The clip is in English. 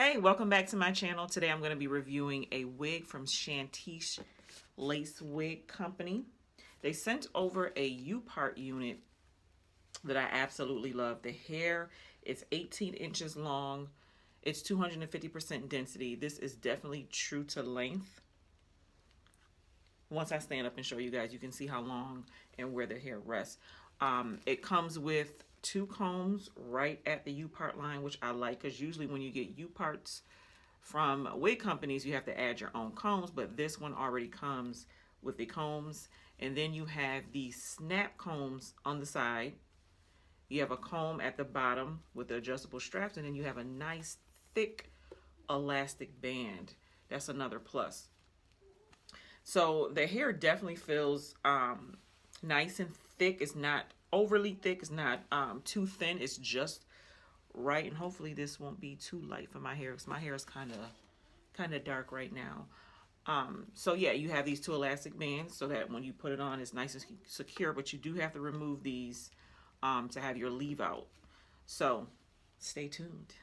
Hey, welcome back to my channel. Today I'm going to be reviewing a wig from CHANTICHE Lace Wig Company. They sent over a U Part unit that I absolutely love. The hair is 18 inches long. It's 250% density. This is definitely true to length. Once I stand up and show you guys, you can see how long and where the hair rests. It comes with 2 combs right at the U part line, which I like, because usually when you get U parts from wig companies, you have to add your own combs, but this one already comes with the combs. And then you have the snap combs on the side. You have a comb at the bottom with the adjustable straps, and then you have a nice thick elastic band. That's another plus. So the hair definitely feels nice and thick. It's not overly thick. It's not too thin. It's just right. And hopefully this won't be too light for my hair, because my hair is kind of dark right now. So yeah, you have these 2 elastic bands so that when you put it on, it's nice and secure, but you do have to remove these to have your leave out. So stay tuned.